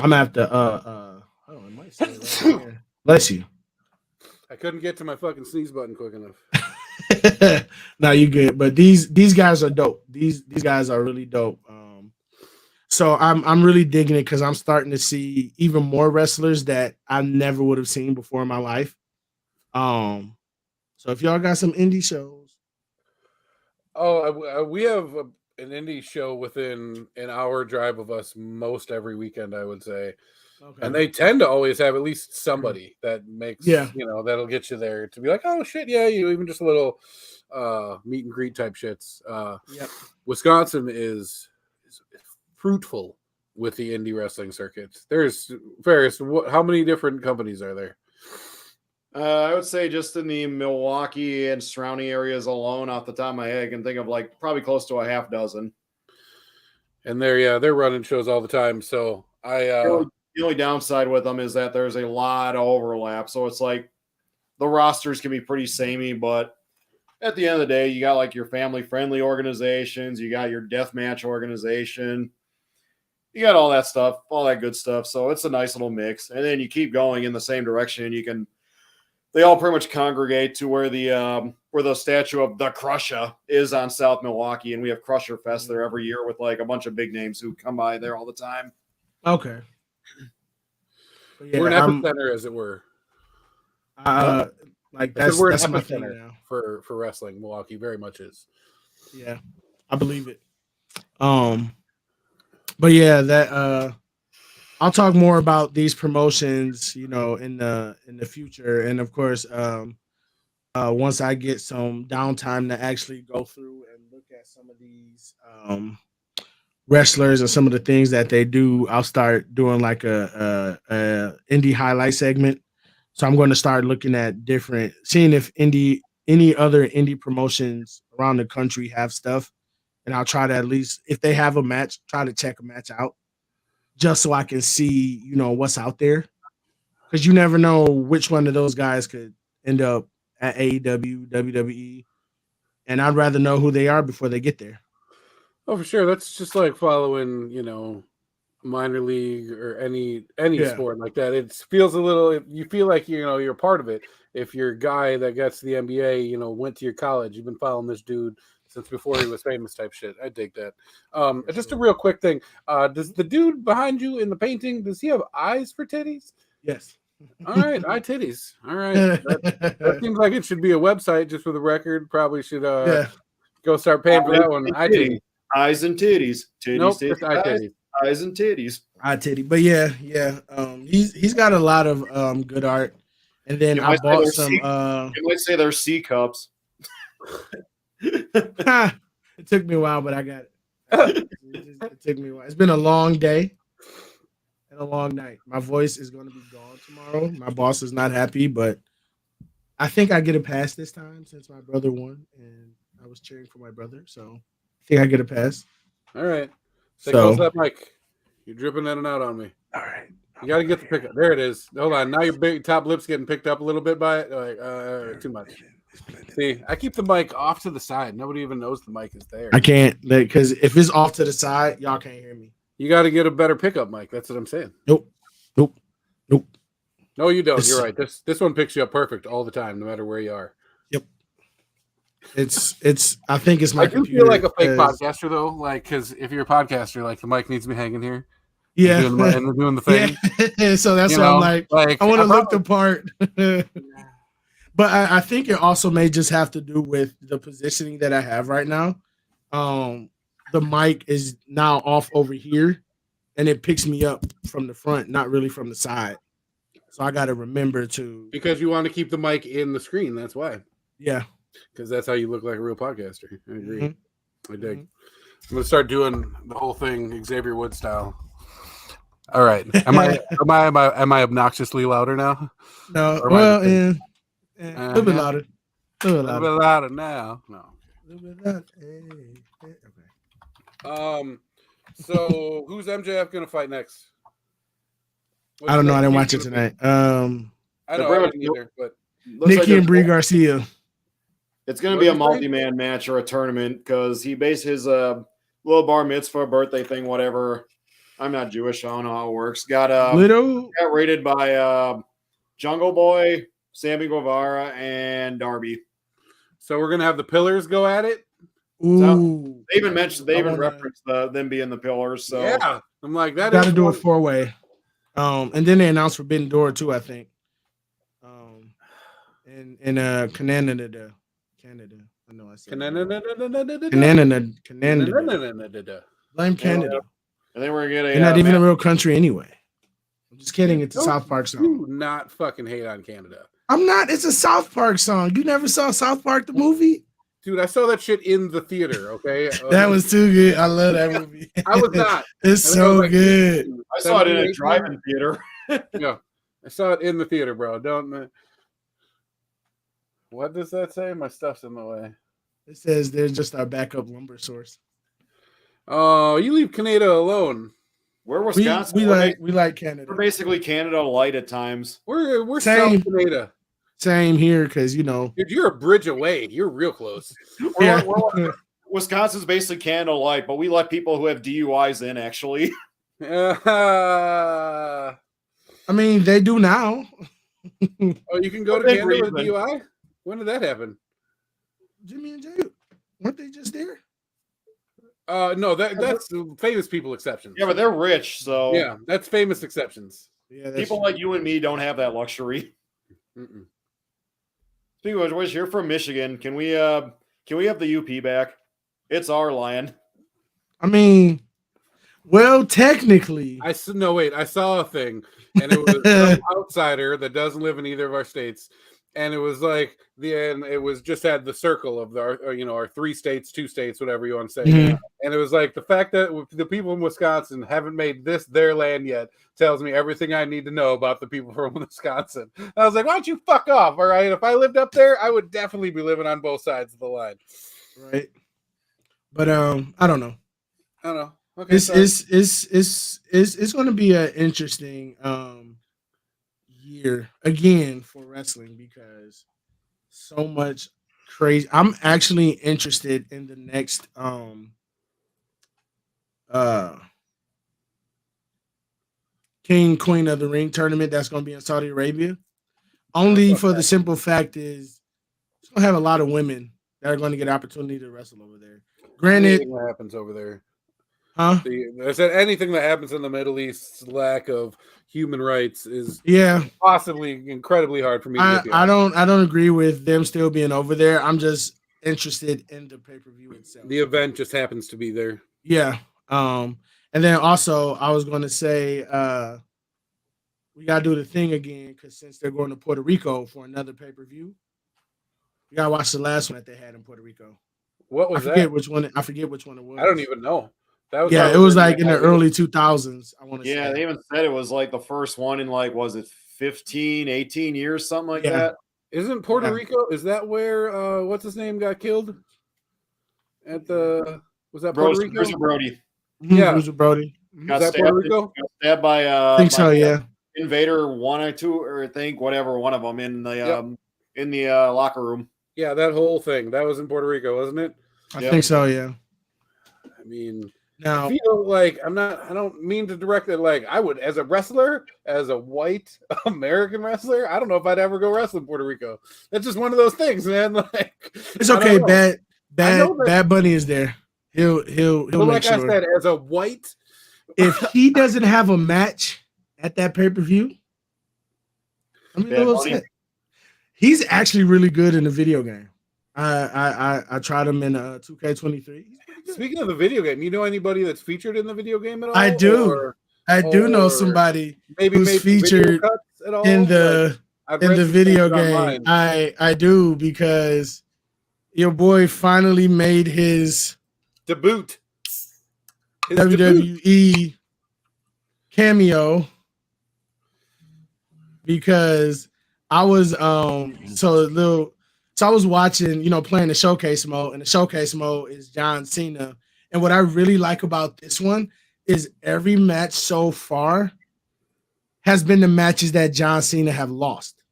gonna have to oh, it might say it right here. Bless you. I couldn't get to my fucking sneeze button quick enough. No, you good. But these guys are dope. These guys are really dope. So I'm really digging it because I'm starting to see even more wrestlers that I never would have seen before in my life. So if y'all got some indie shows, we have an indie show within an hour drive of us most every weekend, I would say. Okay. And they tend to always have at least somebody that makes, that'll get you there to be like, oh shit, yeah, even just a little meet and greet type shits. Yep. Wisconsin is fruitful with the indie wrestling circuit. There's various. How many different companies are there? I would say just in the Milwaukee and surrounding areas alone, off the top of my head, I can think of like probably close to a half dozen. And they're running shows all the time. So the only downside with them is that there's a lot of overlap. So it's like the rosters can be pretty samey, but at the end of the day, you got like your family-friendly organizations, you got your deathmatch organization, you got all that stuff, all that good stuff. So it's a nice little mix. And then you keep going in the same direction. They all pretty much congregate to where the statue of the Crusher is on South Milwaukee, and we have Crusher Fest there every year with like a bunch of big names who come by there all the time. Okay. Yeah, we're an epicenter, as it were. Like that's my thing now. for wrestling. Milwaukee very much is. Yeah, I believe it. But yeah, that I'll talk more about these promotions, in the future, and of course, once I get some downtime to actually go through and look at some of these wrestlers and some of the things that they do, I'll start doing like a indie highlight segment. So I'm going to start looking at seeing if any other indie promotions around the country have stuff, and I'll try to, at least if they have a match, try to check a match out just so I can see, what's out there, because you never know which one of those guys could end up at AEW, WWE, and I'd rather know who they are before they get there. Oh, for sure. That's just like following, minor league or any Yeah. sport like that. It feels a little. You feel like you're part of it. If you're a guy that gets to the NBA, went to your college, you've been following this dude since before he was famous, type shit. I dig that. Just a real quick thing. Does the dude behind you in the painting, does he have eyes for titties? Yes. All right, eye titties. All right, that seems like it should be a website. Just for the record, probably should go start paying for that one. Eye titties. Eyes and titties. Titties, Nope, titties, just eye titties. eyes and titties. Eye titty, but yeah. He's got a lot of good art, and then I bought some. You might say they're C cups. It took me a while, but I got it. It took me a while. It's been a long day and a long night. My voice is going to be gone tomorrow. My boss is not happy, but I think I get a pass this time since my brother won, and I was cheering for my brother, so I think I get a pass. All right. Stay So- close to that mic. You're dripping in and out on me. All right. You got to get the pickup. There it is. Hold on. Now your big top lip's getting picked up a little bit by it. Like, too much. See, I keep the mic off to the side. Nobody even knows the mic is there. I can't, because if it's off to the side, y'all can't hear me. You got to get a better pickup mic. That's what I'm saying. Nope. No, you don't. It's- You're right. This one picks you up perfect all the time, no matter where you are. It's. I think it's my I do computer. feel like a fake 'cause- podcaster though, like because if you're a podcaster, like the mic needs to be hanging here. Yeah. and doing the thing. Yeah. So that's You why I'm know, like, I want to look probably- the part. But I think it also may just have to do with the positioning that I have right now. The mic is now off over here, and it picks me up from the front, not really from the side. So I got to remember to, because you want to keep the mic in the screen. That's why. yeah. Because that's how you look like a real podcaster. I agree. Mhm. I dig. I'm gonna start doing the whole thing Xavier Woods style. All right. Am I obnoxiously louder now? No, Or am I well, just- yeah, a little bit yeah. louder. A A little little louder. bit louder now. No. A little bit louder. Hey, okay. So who's MJF gonna fight next? What's I don't know. I that didn't watch it feud gonna be? tonight. I The know I Bro- didn't either, but Looks Nikki like and it's- Brie Garcia. It's going to What be a is it? multi-man match or a tournament because he based his little bar mitzvah birthday thing, whatever. I'm not Jewish. I don't know how it works. Got Little. rated by Jungle Boy, Sammy Guevara, and Darby. so we're gonna have the pillars go at it. Ooh. They even mentioned, they I even wanna- referenced them being the pillars. So Yeah, I'm like that. Got to is do a one- 4-way. And then they announced Forbidden Door too, I think. In Canada. I know I said Canada. Canada. Blame Canada. and then we're gonna get They're not even a match. real country anyway. I'm just kidding. It's a Don't South Park song. Do not fucking hate on Canada. I'm not. It's a South Park song. You never saw South Park the movie? Dude, I saw that shit in the theater, okay? That was too good. I love that movie. I was not. It's I think I so was like good. I saw it in 17, a drive-in theater. Yeah. I saw it in the theater, bro. Don't What does that say? My stuff's in the way. It says they're just our backup lumber source. Oh, you leave Canada alone. We're We, Wisconsin. we we're, like we like Canada. we're basically Canada light at times. We're Same. South Canada. Same here, because Dude, you're a bridge away. You're real close. yeah. Wisconsin's basically Canada light, but we let people who have DUIs in. Actually, Oh, I mean, they do now. you can go to Within Canada with reason. DUI? When did that happen? Jimmy and Jay, weren't they just there? No, that's famous people exceptions. yeah, but they're rich, so Yeah, that's famous exceptions. Yeah, that's people true. like you and me don't have that luxury. Mm-mm. Speaking of which, you're from Michigan. Can we have the UP back? It's our land. I mean, Well, technically, I saw a thing, and it was some outsider that doesn't live in either of our states, and it was like it was just at the circle of our 3 states, 2 states, whatever you want to say, Mhm. and it was like the fact that the people in Wisconsin haven't made this their land yet tells me everything I need to know about the people from Wisconsin. I was like, why don't you fuck off? All right, if I lived up there, I would definitely be living on both sides of the line. right? But I don't know. I don't know. Okay, It's going to be an interesting year again for wrestling because so much crazy. I'm actually interested in the next uh King Queen of the Ring tournament that's going to be in Saudi Arabia. Only for the simple fact is it's going to have a lot of women that are going to get opportunity to wrestle over there. Granted, anything that happens over there. huh? I said anything that happens in the Middle East's lack of human rights is Yeah. possibly incredibly hard for me to get I behind. don't agree with them still being over there. I'm just interested in the pay-per-view itself. The event just happens to be there. Yeah. And then also I was gonna say we gotta do the thing again because since they're going to Puerto Rico for another pay-per-view, you gotta watch the last one that they had in Puerto Rico. What I was forget that? which one. I forget which one it was. I don't even know. That was Yeah, it probably was like in the during early 2000s. I want to Yeah, say. they even said it was like the first one in like, was it 15, 18 years, something like Yeah. that? Isn't Puerto Yeah. Rico? Is that where what's his name got killed? Was that Puerto Rico? Bruiser Brody Yeah. Bruiser Brody. got Is that Puerto Rico? got stabbed by I think so. Yeah. Invader 1 or 2, or I think whatever one of them in the locker room. Yeah, that whole thing. That was in Puerto Rico, wasn't it? I Yep. think so. Yeah. I mean, Now, I feel like I don't mean to direct it like I would as a wrestler, as a white American wrestler. I don't know if I'd ever go wrestle in Puerto Rico. That's just one of those things, man. Like it's I don't okay. know. Bad Bunny is there. He'll But make like sure. I said, as a white, If he doesn't have a match at that pay-per-view, I'm a Bad little Bunny? upset. He's actually really good in the video game. I tried him in 2K23. speaking of the video game, you know anybody that's featured in the video game at all? I do. Or I do know or somebody maybe who's made some video featured cuts at all in the I've in read the some video things game. online. I do because your boy finally made his Debut. His debut. WWE cameo because I was so I was watching, playing the showcase mode, and the showcase mode is John Cena. And what I really like about this one is every match so far has been the matches that John Cena have lost.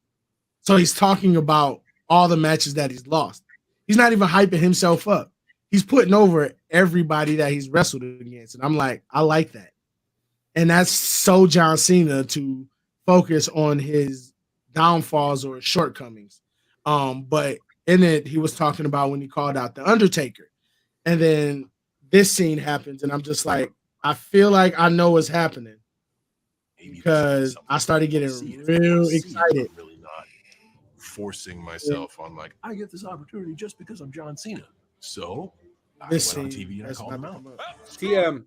So he's talking about all the matches that he's lost. He's not even hyping himself up. He's putting over everybody that he's wrestled against. And I'm like, I like that. And that's so John Cena to focus on his downfalls or shortcomings. But in it, he was talking about when he called out The Undertaker. And then this scene happens, and I'm just like, I feel like I know what's happening because I started getting real excited. I'm really not forcing myself on like I get this opportunity just because I'm John Cena. So I This went on scene TV and I that's called him about out. to come up. TM.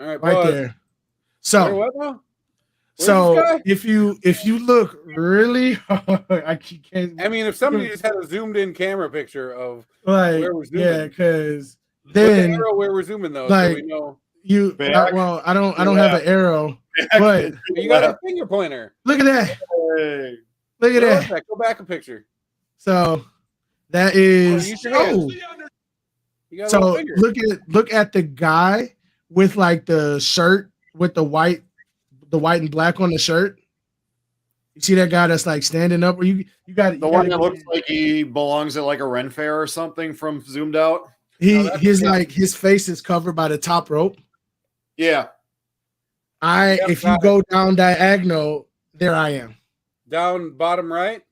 All right, Right pause. there. So What now? Where's this guy? if you look really hard, I can't. I mean, if somebody just had a zoomed in camera picture of like, where we're zooming. yeah, because put the then arrow where we're zooming though, like, so we know. Back. I don't have an arrow, but You got a finger pointer. look at that. Hey. Look at Where was that. Go back a picture. So that is use your hand. You got a so little finger. look at the guy with like the shirt with the white and black on the shirt. You see that guy that's like standing up, or you got The one that looks like he belongs at like a Ren Fair or something from zoomed out. His face is covered by the top rope. Yeah. If you go down diagonal, there I am. Down bottom right,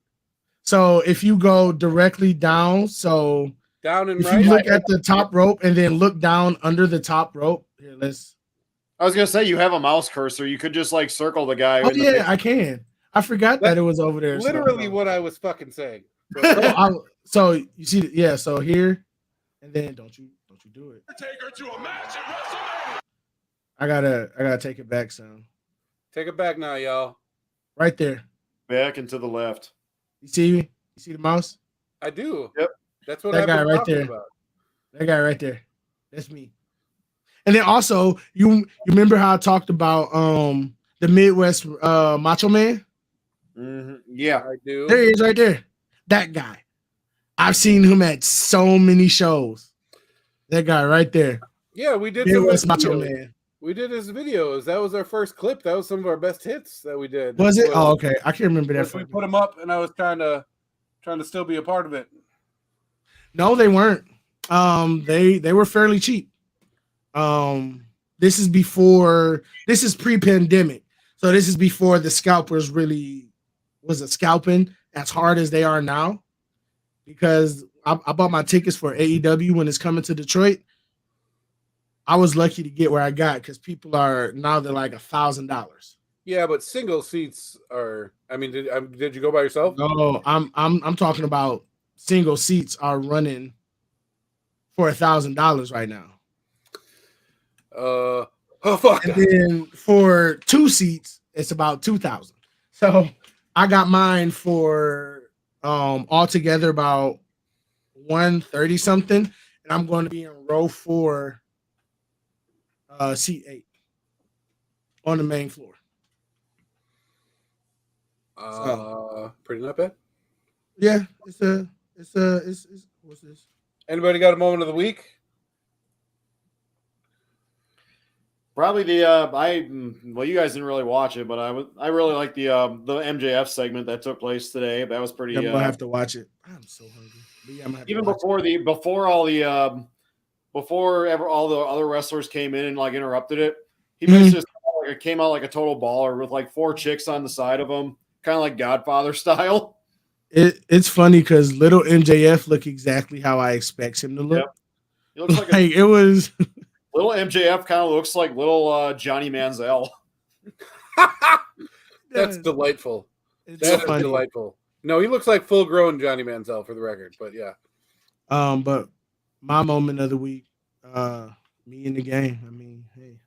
So if you go directly down, so down and if right. you look at the top rope and then look down under the top rope, here, I was gonna say you have a mouse cursor. You could just like circle the guy. Oh in the yeah, picture. I can. I forgot that it was over there. Literally what I was fucking saying. So you see, yeah. So here, and then don't you do it. Take her to a match at WrestleMania. I gotta take it back some. Take it back now, y'all. Right there. Back and to the left. You see me? You see the mouse? I do. Yep. That's what That I've guy been right talking there. about. That guy right there. That's me. And then also, you remember how I talked about the Midwest Macho Man? Yeah. I do. There he is right there. That guy. I've seen him at so many shows. That guy right there. Yeah, we did some of Midwest his Macho videos. Man. We did his videos. That was our first clip. That was some of our best hits that we did. Was it? Oh, okay. I can't remember that. We put them up, and I was trying to still be a part of it. No, they weren't. They were fairly cheap. This is pre-pandemic. So this is before the scalpers really was scalping as hard as they are now. Because I bought my tickets for AEW when it's coming to Detroit. I was lucky to get where I got because people are now they're like $1,000. Yeah, but single seats are. I mean, did you go by yourself? No, I'm talking about single seats are running for $1,000 right now. Oh fuck. And then for 2 seats, it's about 2,000. So I got mine for altogether about 130 something, and I'm going to be in row 4, seat 8 on the main floor. Pretty not bad. Yeah, it's what's this? Anybody got a moment of the week? Probably the well, you guys didn't really watch it, but I really like the MJF segment that took place today. That was pretty. I'm gonna have to watch it. I'm so hungry. But yeah, I'm gonna have Even to watch before all the other wrestlers came in and like interrupted it, he Mhm. just came out like a total baller with like 4 chicks on the side of him, kind of like Godfather style. It's funny because little MJF look exactly how I expect him to look. Yep. He looks like Like it was. little MJF kind of looks like little Johnny Manziel. That's delightful. It's That is funny. delightful. No, he looks like full-grown Johnny Manziel for the record, but yeah. But my moment of the week, me in the game. I mean, hey.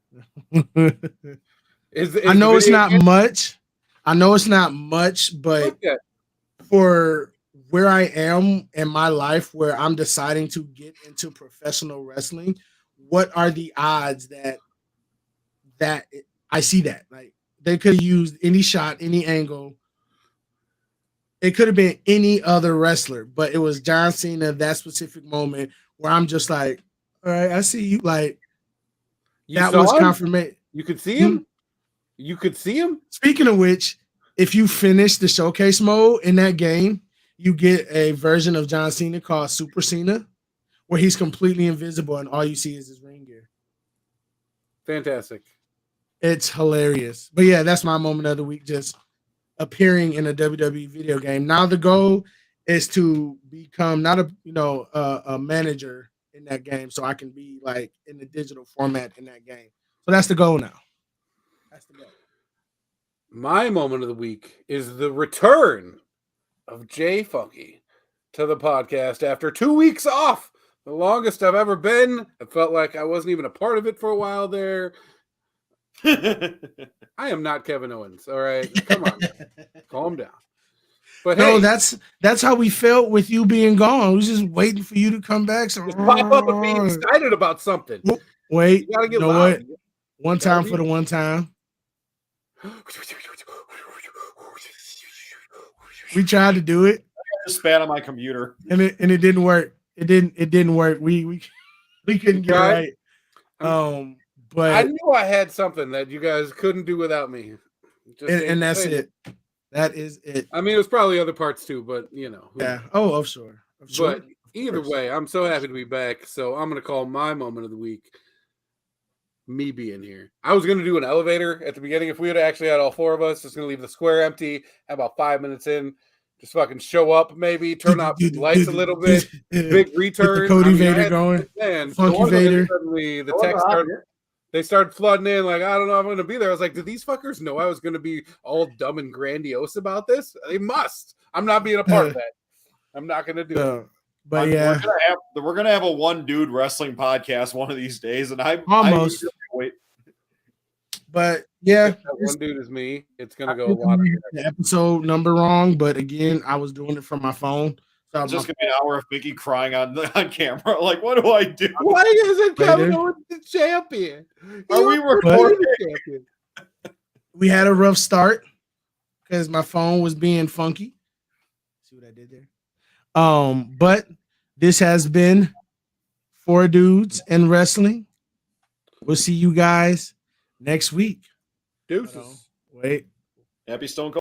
I know it's not much. I know it's not much, but Okay. for where I am in my life, where I'm deciding to get into professional wrestling, what are the odds that I see that? Like they could have used any shot, any angle. It could have been any other wrestler, but it was John Cena, that specific moment where I'm just like, all right, I see you. Like that was confirmation. You could see him? You could see him? Speaking of which, if you finish the showcase mode in that game, you get a version of John Cena called Super Cena, where he's completely invisible and all you see is his ring gear. Fantastic. It's hilarious. But yeah, that's my moment of the week, just appearing in a WWE video game. Now the goal is to become not a manager in that game, so I can be like in the digital format in that game. So that's the goal now. That's the goal. My moment of the week is the return of Jay Funky to the podcast after 2 weeks off. The longest I've ever been. I felt like I wasn't even a part of it for a while there. I am not Kevin Owens. All right. Come on. Calm down. But No, hey, that's how we felt with you being gone. We was just waiting for you to come back. So just pop up and be excited about something. wait, You gotta get you know loud. what? One time for the one time. We tried to do it, Just spat on my computer. and it didn't work. It didn't work. We couldn't get it right. I But knew I had something that you guys couldn't do without me. Just and that's saying. it. That is it. I mean, it was probably other parts too, but you know. Yeah. Oh, of sure. But either course. way, I'm so happy to be back. So I'm gonna call my moment of the week me being here. I was gonna do an elevator at the beginning. If we had actually had all 4 of us, just gonna leave the square empty. About 5 minutes in, just fucking show up, maybe turn off the lights a little bit. Big return. Cody I Vader had- going. Man, Funky Vader. Suddenly the text started. They started flooding in, like, I don't know if I'm going to be there. I was like, did these fuckers know I was going to be all dumb and grandiose about this? They must. I'm not being a part of that. I'm not going to do it. But yeah, we're gonna have a one dude wrestling podcast one of these days, and I almost. wait. But yeah, If that one dude is me, it's gonna I go a think I lot. may have the episode number wrong, but again, I was doing it from my phone. So It's just gonna be an hour of Mickey crying on camera. Like, what do I do? Why isn't Later. Kevin Owens the champion? Are we was recording? the champion. we had a rough start because my phone was being funky. See what I did there? But this has been 4 Dudes in Wrestling. We'll see you guys next week. Deuces. Wait. Happy Stone Cold.